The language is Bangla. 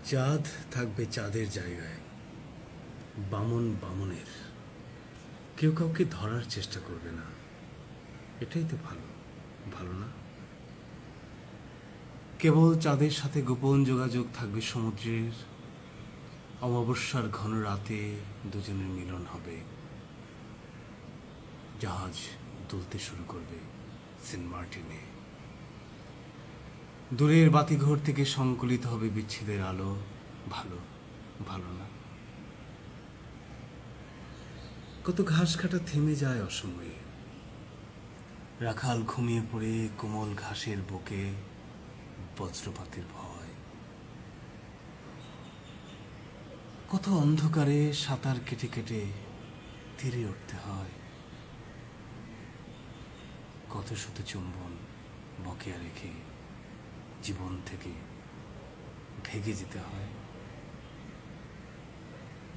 চাঁদ থাকবে চাঁদের জায়গায়, বামন বামনের। কেউ কাউকে ধরার চেষ্টা করবে না। এটাই তো ভালো, ভালো না? কেবল চাঁদের সাথে গোপন যোগাযোগ থাকবে সমুদ্রের। অমাবস্যার ঘন রাতে দুজনের মিলন হবে। জাহাজ দুলতে শুরু করবে সেন্ট মার্টিনে। দূরের বাতিঘর থেকে সংকলিত হবে বিচ্ছেদের আলো। ভালো, ভালো না? কত ঘাস কাটা থেমে যায় অসময়ে। রাখাল ঘুমিয়ে পড়ে কোমল ঘাসের বুকে, বজ্রপাতের ভয়। কত অন্ধকারে সাঁতার কেটে কেটে তীরে উঠতে হয়। কত শত চুম্বন বকেয়া রেখে জীবন থেকে ভেগে যেতে হয়।